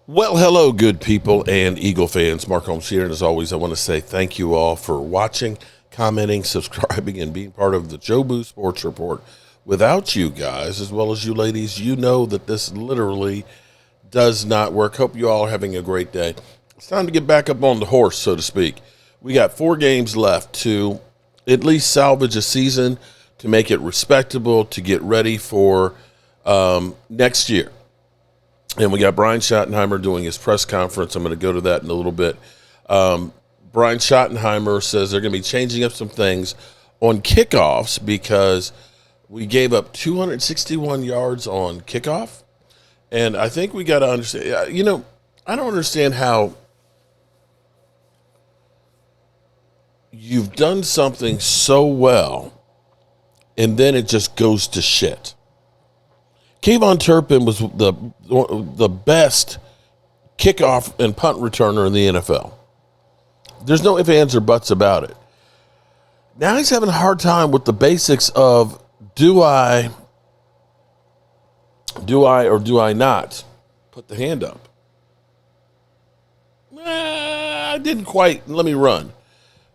Well, hello, good people and Eagle fans. Mark Holmes here, and as always, I want to say thank you all for watching, commenting, subscribing, and being part of the Jobu Sports Report. Without you guys, as well as you ladies, you know that this literally does not work. Hope you all are having a great day. It's time to get back up on the horse, so to speak. We got 4 games left to at least salvage a season, to make it respectable, to get ready for next year. And we got Brian Schottenheimer doing his press conference. I'm going to go to that in a little bit. Brian Schottenheimer says they're going to be changing up some things on kickoffs because we gave up 261 yards on kickoff. And I think we got to understand, I don't understand how you've done something so well and then it just goes to shit. Kayvon Turpin was the best kickoff and punt returner in the NFL. There's no ifs, ands, or buts about it. Now he's having a hard time with the basics of do I or do I not put the hand up? I didn't quite. Let me run.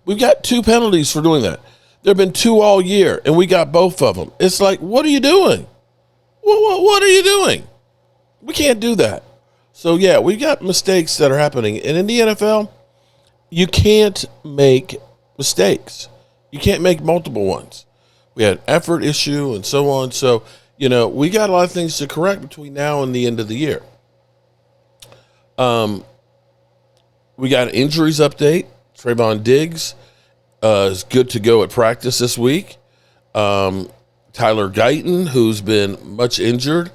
We've got 2 penalties for doing that. There have been 2 all year, and we got both of them. It's like, what are you doing? What are you doing? We can't do that. So, yeah, we've got mistakes that are happening. And in the NFL, you can't make mistakes. You can't make multiple ones. We had effort issue and so on. So, we got a lot of things to correct between now and the end of the year. We got an injuries update. Trayvon Diggs is good to go at practice this week. Tyler Guyton, who's been much injured,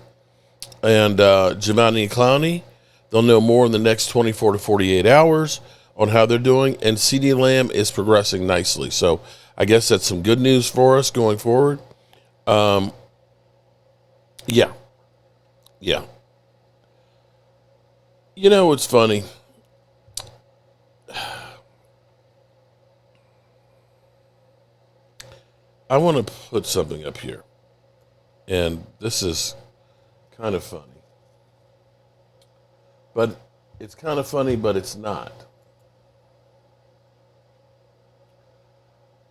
and Jadeveon Clowney. They'll know more in the next 24 to 48 hours on how they're doing. And CeeDee Lamb is progressing nicely. So I guess that's some good news for us going forward. Yeah. It's funny. I want to put something up here, and this is kind of funny. But it's kind of funny, but it's not.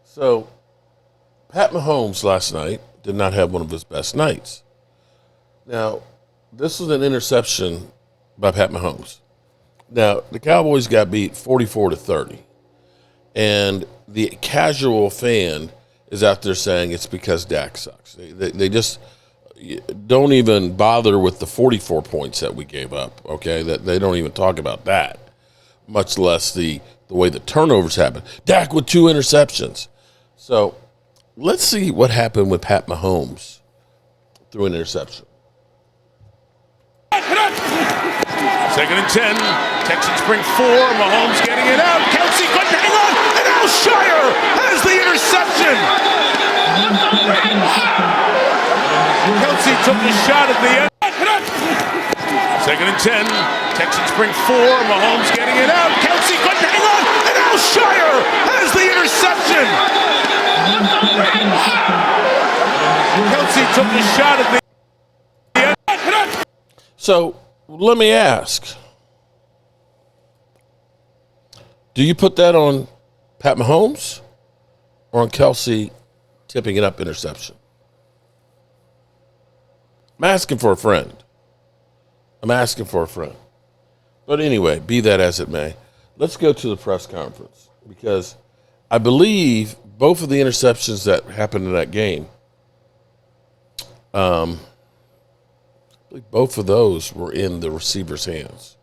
So, Pat Mahomes last night did not have one of his best nights. Now, this was an interception by Pat Mahomes. Now, the Cowboys got beat 44-30, and the casual fan is out there saying it's because Dak sucks. They just don't even bother with the 44 points that we gave up, okay? That they don't even talk about that, much less the way the turnovers happen. Dak with 2 interceptions. So let's see what happened with Pat Mahomes through an interception. 2nd and 10. Texans bring 4. Mahomes getting it out. Kelsey couldn't hang on. And Alshire has the interception. Kelsey took the shot at the end. 2nd and 10. Texans bring 4. Mahomes getting it out. Kelsey couldn't hang on. And Alshire has the interception. Kelsey took the shot at the end. So let me ask, do you put that on Pat Mahomes or on Kelsey tipping it up interception? I'm asking for a friend. But anyway, be that as it may, let's go to the press conference because I believe both of the interceptions that happened in that game, both of those were in the receiver's hands.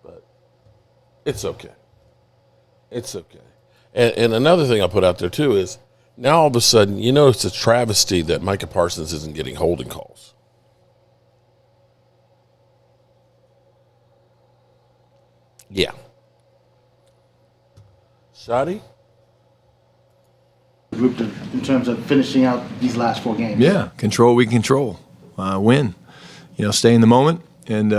But it's okay. And another thing I'll put out there, too, is now all of a sudden, it's a travesty that Micah Parsons isn't getting holding calls. Yeah. Shotty? Group in terms of finishing out these last 4 games. Yeah, control we control. Win. Stay in the moment, and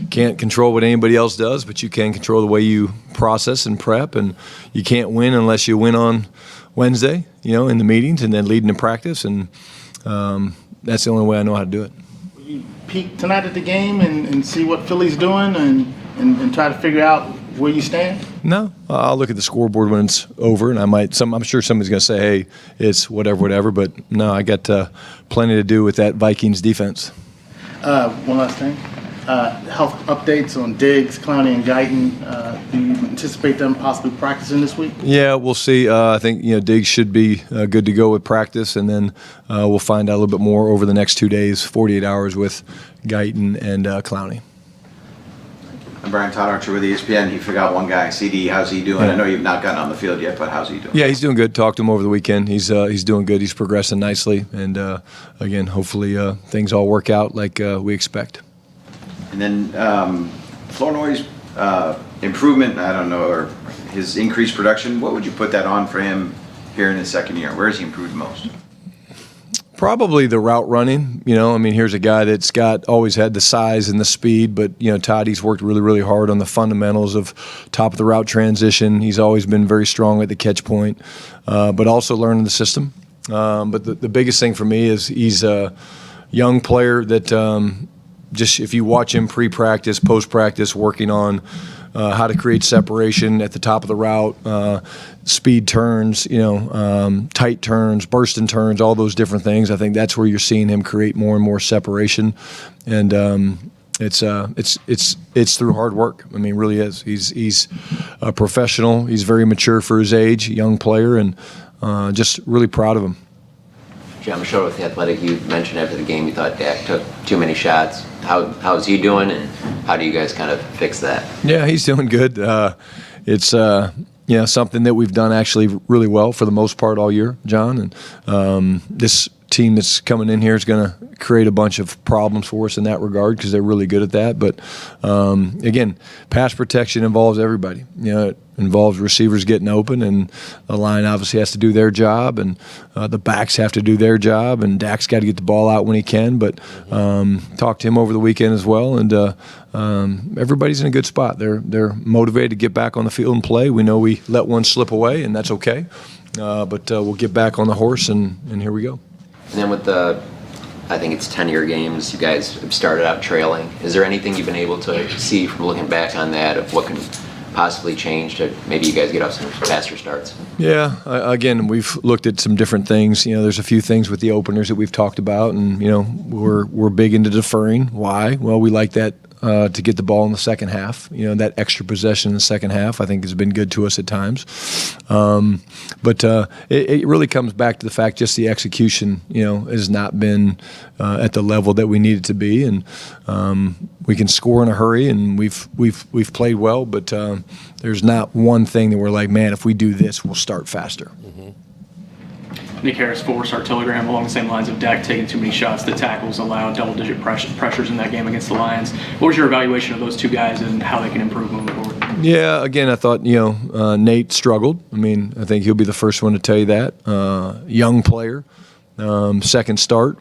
can't control what anybody else does, but you can control the way you process and prep, and you can't win unless you win on Wednesday, in the meetings and then leading to practice, and that's the only way I know how to do it. peek tonight at the game and see what Philly's doing and try to figure out where you stand? No, I'll look at the scoreboard when it's over, and I'm sure somebody's going to say, "Hey, it's whatever." But no, I got plenty to do with that Vikings defense. One last thing. Health updates on Diggs, Clowney, and Guyton. Do you anticipate them possibly practicing this week? Yeah, we'll see. I think Diggs should be good to go with practice, and then we'll find out a little bit more over the next 2 days, 48 hours with Guyton and Clowney. I'm Brian Todd Archer with ESPN. He forgot one guy, CD. How's he doing? I know you've not gotten on the field yet, but how's he doing? Yeah, he's doing good. Talked to him over the weekend. He's doing good. He's progressing nicely, and again, hopefully things all work out like we expect. And then Flournoy's improvement, I don't know, or his increased production, what would you put that on for him here in his second year? Where has he improved most? Probably the route running. Here's a guy that's always had the size and the speed, but Toddy's worked really, really hard on the fundamentals of top of the route transition. He's always been very strong at the catch point, but also learning the system. But the biggest thing for me is he's a young player that just if you watch him pre-practice, post-practice, working on how to create separation at the top of the route, speed turns, tight turns, bursting turns, all those different things. I think that's where you're seeing him create more and more separation, and it's through hard work. Really is. He's a professional. He's very mature for his age, young player, and just really proud of him. John Machado with The Athletic, you mentioned after the game you thought Dak took too many shots. How's he doing, and how do you guys kind of fix that? Yeah, he's doing good. It's something that we've done actually really well for the most part all year, John. And this team that's coming in here is going to create a bunch of problems for us in that regard because they're really good at that. But again, pass protection involves everybody. It involves receivers getting open, and the line obviously has to do their job, and the backs have to do their job, and Dak's got to get the ball out when he can. But talked to him over the weekend as well, and everybody's in a good spot. They're motivated to get back on the field and play. We know we let one slip away, and that's okay. But we'll get back on the horse, and here we go. And then with I think it's 10-year games, you guys have started out trailing. Is there anything you've been able to see from looking back on that of what can possibly change to maybe you guys get off some faster starts? Yeah, again, we've looked at some different things. There's a few things with the openers that we've talked about, and we're big into deferring. Why? Well, we like that to get the ball in the second half. That extra possession in the second half I think has been good to us at times. But it really comes back to the fact just the execution, has not been at the level that we need it to be, and we can score in a hurry, and we've played well, but there's not one thing that we're like, man, if we do this, we'll start faster. Mm-hmm. Nick Harris, four-star telegram along the same lines of Dak taking too many shots. The tackles allowed double-digit pressures in that game against the Lions. What was your evaluation of those two guys and how they can improve moving forward? Yeah, again, I thought, Nate struggled. I think he'll be the first one to tell you that. Young player, second start.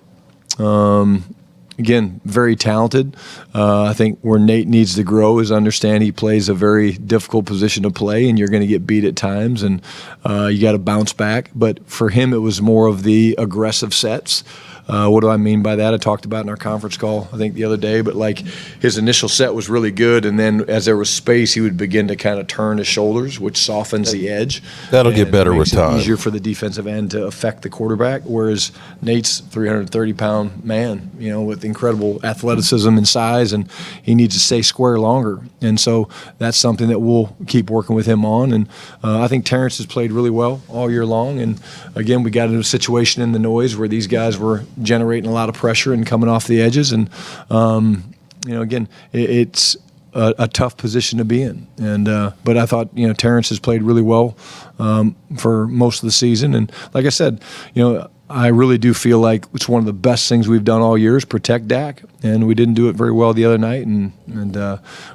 Again, very talented. I think where Nate needs to grow is understand he plays a very difficult position to play, and you're going to get beat at times, and you got to bounce back. But for him, it was more of the aggressive sets. What do I mean by that? I talked about in our conference call, I think, the other day, but like his initial set was really good, and then as there was space, he would begin to kind of turn his shoulders, which softens the edge. That'll get better with time. It's easier for the defensive end to affect the quarterback, whereas Nate's 330-pound man, with incredible athleticism and size, and he needs to stay square longer. And so that's something that we'll keep working with him on. And I think Terrence has played really well all year long. And again, we got into a situation in the noise where these guys were generating a lot of pressure and coming off the edges. And, again, it's a tough position to be in. And but I thought, Terrence has played really well for most of the season. And like I said, I really do feel like it's one of the best things we've done all year is protect Dak. And we didn't do it very well the other night, and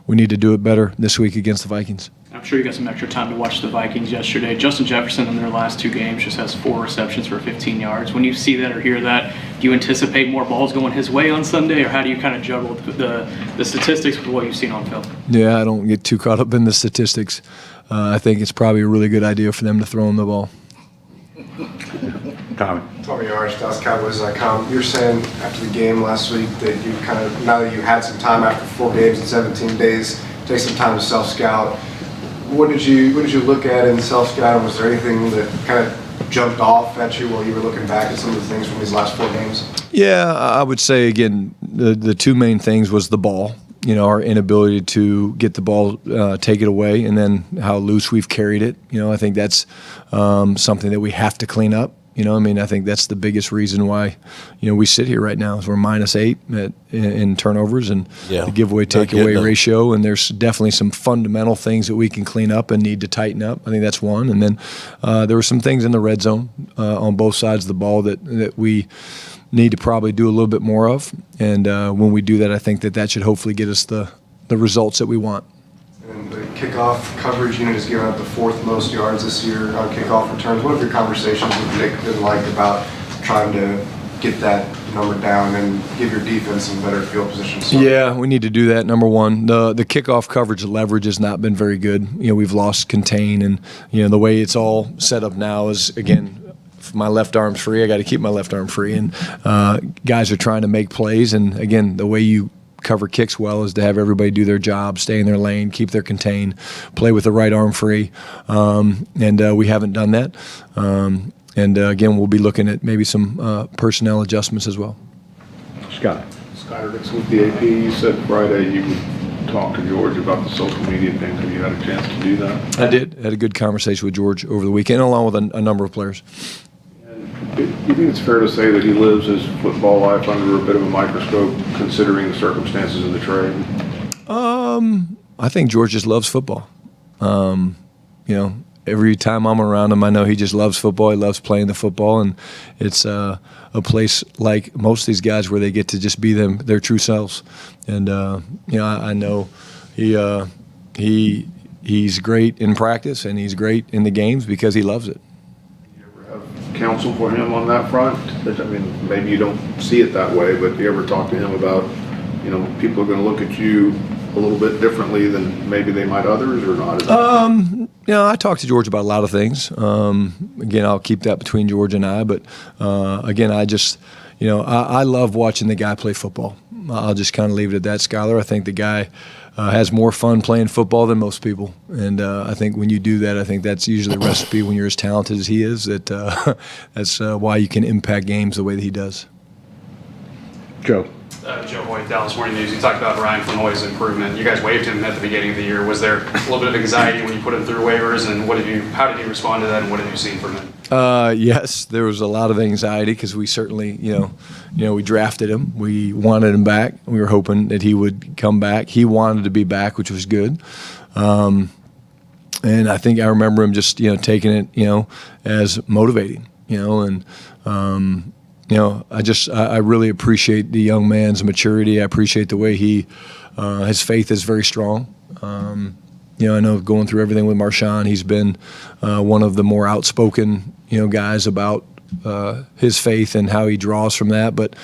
we need to do it better this week against the Vikings. I'm sure you got some extra time to watch the Vikings yesterday. Justin Jefferson in their last two games just has 4 receptions for 15 yards. When you see that or hear that, do you anticipate more balls going his way on Sunday, or how do you kind of juggle the statistics with what you've seen on film? Yeah, I don't get too caught up in the statistics. I think it's probably a really good idea for them to throw him the ball. Tommy Arch, DallasCowboys.com. You're saying after the game last week that you kind of, now that you had some time after 4 games and 17 days, take some time to self-scout. What did you look at in self-scout? Was there anything that kind of jumped off at you while you were looking back at some of the things from these last 4 games? Yeah, I would say, again, the two main things was the ball. Our inability to get the ball, take it away, and then how loose we've carried it. I think that's something that we have to clean up. I think that's the biggest reason why, we sit here right now is we're -8 in turnovers and the giveaway takeaway ratio. And there's definitely some fundamental things that we can clean up and need to tighten up. I think that's one. And then there were some things in the red zone on both sides of the ball that we need to probably do a little bit more of. And when we do that, I think that should hopefully get us the results that we want. And the kickoff coverage unit has given up the 4th most yards this year on kickoff returns. What have your conversations with Nick been like about trying to get that number down and give your defense some better field position? Yeah, we need to do that, number one. The kickoff coverage leverage has not been very good. We've lost contain, and the way it's all set up now is, again, if my left arm's free, I got to keep my left arm free. And guys are trying to make plays, and again, the way you cover kicks well is to have everybody do their job, stay in their lane, keep their contain, play with the right arm free, and we haven't done that. Again, we'll be looking at maybe some personnel adjustments as well. Scott Hurwitz with the AP. You said Friday you would talk to George about the social media thing. Have you had a chance to do that? I did. Had a good conversation with George over the weekend, along with a number of players. Do you think it's fair to say that he lives his football life under a bit of a microscope, considering the circumstances of the trade? I think George just loves football. Every time I'm around him, I know he just loves football. He loves playing the football, and it's a place like most of these guys where they get to just be their true selves. And I know he's great in practice and he's great in the games because he loves it. Counsel for him on that front? I mean, maybe you don't see it that way, but do you ever talk to him about, people are going to look at you a little bit differently than maybe they might others, or not? I talk to George about a lot of things. Again, I'll keep that between George and I, but again, I just, I love watching the guy play football. I'll just kind of leave it at that, Skylar. I think the guy has more fun playing football than most people. And I think when you do that, I think that's usually the recipe when you're as talented as he is, that's why you can impact games the way that he does. Joe. Joe Hoyt, Dallas Morning News. You talked about Ryan Flanoy's improvement. You guys waived him at the beginning of the year. Was there a little bit of anxiety when you put him through waivers, and how did he respond to that, and what have you seen from him? Yes, there was a lot of anxiety because we certainly, we drafted him. We wanted him back. We were hoping that he would come back. He wanted to be back, which was good. And I think I remember him just, taking it, as motivating, and I really appreciate the young man's maturity. I appreciate the way his faith is very strong. I know going through everything with Marshawn, he's been one of the more outspoken, guys about his faith and how he draws from that. But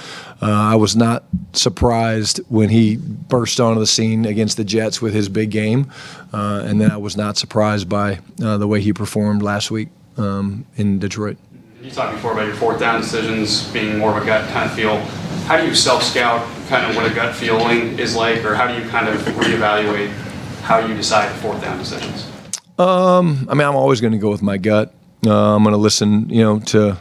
I was not surprised when he burst onto the scene against the Jets with his big game. And then I was not surprised by the way he performed last week in Detroit. You talked before about your 4th down decisions being more of a gut kind of feel. How do you self-scout kind of what a gut feeling is like, or how do you kind of reevaluate how you decide 4th down decisions? I'm always going to go with my gut. I'm going to listen, to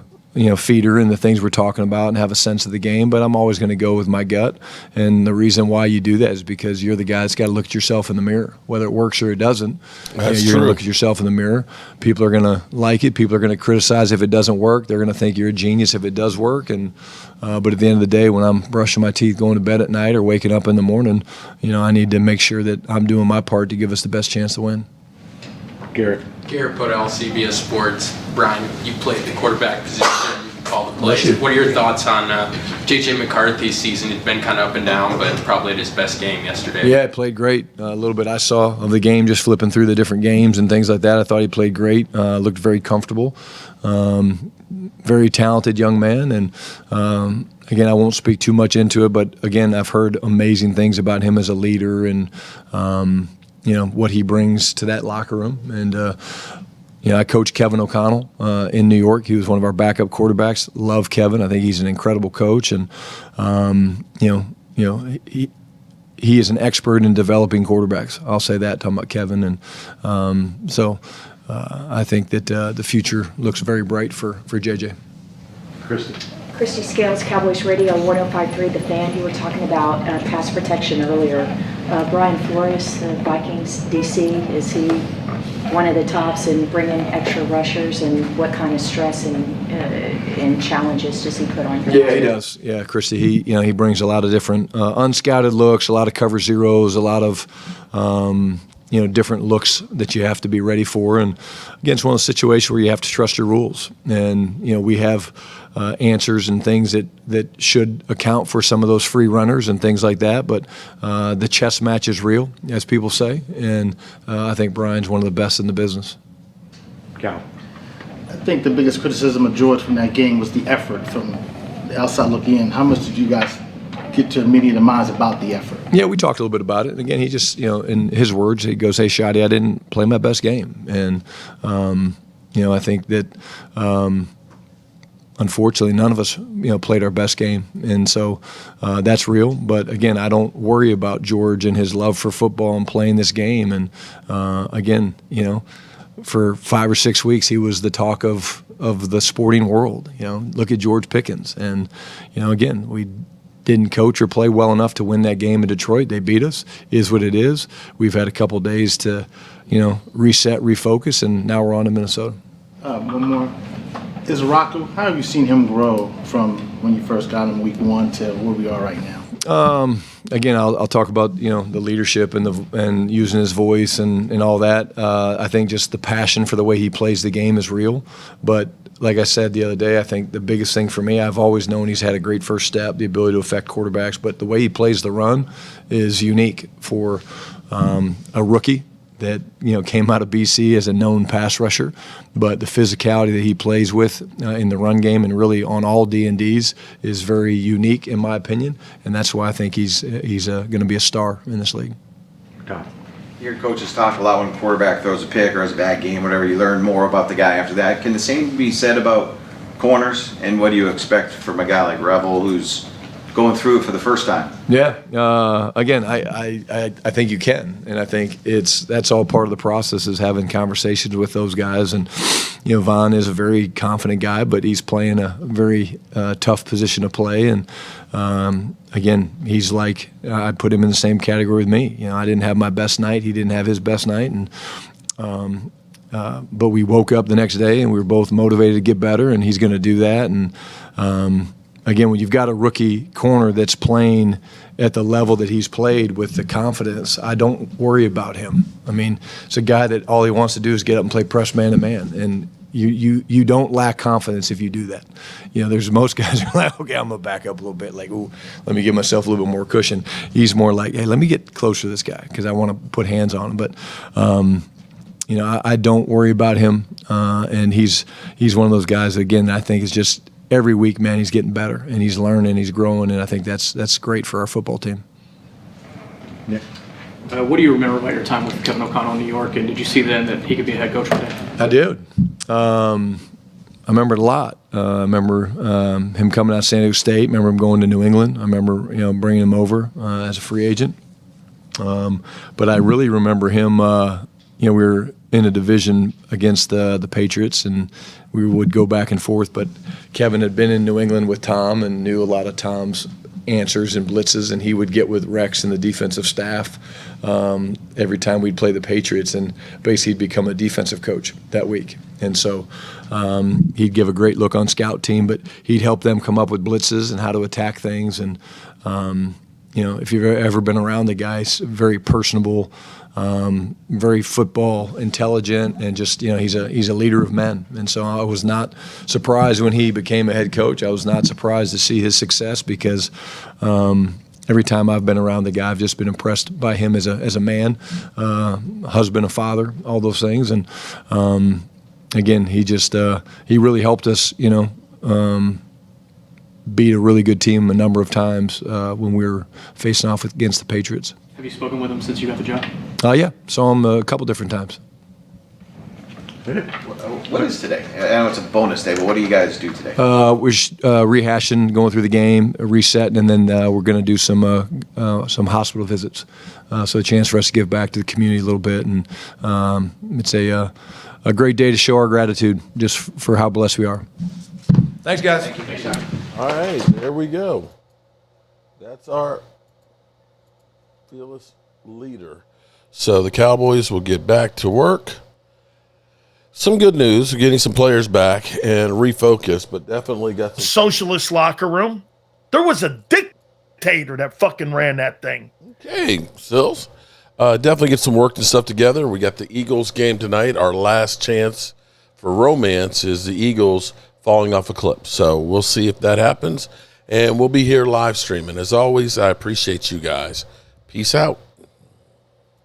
feeder and the things we're talking about and have a sense of the game, but I'm always going to go with my gut. And the reason why you do that is because you're the guy that's got to look at yourself in the mirror, whether it works or it doesn't. You're going to look at yourself in the mirror. People are going to like it. People are going to criticize if it doesn't work. They're going to think you're a genius if it does work. And but at the end of the day, when I'm brushing my teeth, going to bed at night, or waking up in the morning, I need to make sure that I'm doing my part to give us the best chance to win. Garrett Podell, CBS Sports. Brian, you played the quarterback position. You can call the plays. What are your thoughts on J.J. McCarthy's season? It's been kind of up and down, but probably at his best game yesterday. Yeah, he played great. A little bit I saw of the game, just flipping through the different games and things like that. I thought he played great. Looked very comfortable. Very talented young man. And again, I won't speak too much into it, but again, I've heard amazing things about him as a leader and what he brings to that locker room. And I coached Kevin O'Connell in New York. He was one of our backup quarterbacks. Love Kevin. I think he's an incredible coach, and he is an expert in developing quarterbacks. I'll say that, talking about Kevin. And I think that the future looks very bright for JJ. Christy Scales, Cowboys Radio, 105.3 The Fan. You were talking about pass protection earlier. Brian Flores, the Vikings DC, is he one of the tops in bringing extra rushers, and what kind of stress and challenges does he put on you? Yeah, he does. Yeah, Christy, he brings a lot of different unscouted looks, a lot of cover zeros, a lot of different looks that you have to be ready for. And again, it's one of those situations where you have to trust your rules. And we have answers and things that should account for some of those free runners and things like that. But the chess match is real, as people say. And I think Brian's one of the best in the business. I think the biggest criticism of George from that game was the effort from the outside looking in. How much did you guys get to media the minds about the effort? Yeah, we talked a little bit about it. And again, he just, in his words, he goes, "Hey, Shotty, I didn't play my best game." And, I think that, unfortunately, none of us, played our best game. And so that's real. But again, I don't worry about George and his love for football and playing this game. And again, for 5 or 6 weeks, he was the talk of the sporting world. Look at George Pickens. And, again, we didn't coach or play well enough to win that game in Detroit. They beat us. Is what it is. We've had a couple of days to, reset, refocus, and now we're on to Minnesota. One more. Is Rocco, how have you seen him grow from when you first got him week 1 to where we are right now? Again, I'll talk about the leadership and using his voice and all that. I think just the passion for the way he plays the game is real. But like I said the other day, I think the biggest thing for me, I've always known he's had a great first step, the ability to affect quarterbacks. But the way he plays the run is unique for a rookie that came out of BC as a known pass rusher. But the physicality that he plays with in the run game and really on all D&Ds is very unique in my opinion, and that's why I think he's going to be a star in this league. You hear coaches talk a lot when a quarterback throws a pick or has a bad game, whatever. You learn more about the guy after that. Can the same be said about corners, and what do you expect from a guy like Revel who's going through it for the first time? Yeah. Again, I think you can, and I think that's all part of the process is having conversations with those guys. And Von is a very confident guy, but he's playing a very tough position to play. And again, he's like I'd put him in the same category with me. I didn't have my best night; he didn't have his best night, and but we woke up the next day and we were both motivated to get better, and he's going to do that. And again, when you've got a rookie corner that's playing at the level that he's played with the confidence, I don't worry about him. I mean, it's a guy that all he wants to do is get up and play press man to man, and you don't lack confidence if you do that. There's most guys who are like, okay, I'm gonna back up a little bit, like, ooh, let me give myself a little bit more cushion. He's more like, hey, let me get closer to this guy because I want to put hands on him. But I don't worry about him, and he's one of those guys that, again, I think is just every week, man, he's getting better and he's learning, he's growing, and I think that's great for our football team. Nick? What do you remember about your time with Kevin O'Connell in New York, and did you see then that he could be a head coach one day? I did. I remember it a lot. I remember him coming out of San Diego State. I remember him going to New England. I remember bringing him over as a free agent. But I really remember him. We were in a division against the Patriots, and we would go back and forth. But Kevin had been in New England with Tom and knew a lot of Tom's answers and blitzes, and he would get with Rex and the defensive staff every time we'd play the Patriots, and basically he'd become a defensive coach that week. And so he'd give a great look on scout team, but he'd help them come up with blitzes and how to attack things. And if you've ever been around the guy, he's very personable, very football intelligent, and just he's a leader of men. And so I was not surprised when he became a head coach. I was not surprised to see his success because every time I've been around the guy, I've just been impressed by him as a man, husband, a father, all those things. And again, he really helped us, beat a really good team a number of times when we were facing off against the Patriots. Have you spoken with him since you got the job? Yeah, saw him a couple different times. What is today? I know it's a bonus day, but what do you guys do today? We're rehashing, going through the game, resetting, and then we're going to do some hospital visits. So a chance for us to give back to the community a little bit, and it's a great day to show our gratitude just for how blessed we are. Thanks, guys. All right, there we go. That's our fearless leader. So the Cowboys will get back to work. Some good news, we're getting some players back and refocus, but definitely got some socialist locker room. There was a dictator that fucking ran that thing. Okay, Sills. Definitely get some work and stuff together. We got the Eagles game tonight. Our last chance for romance is the Eagles falling off a cliff. So we'll see if that happens. And we'll be here live streaming. As always, I appreciate you guys. Peace out.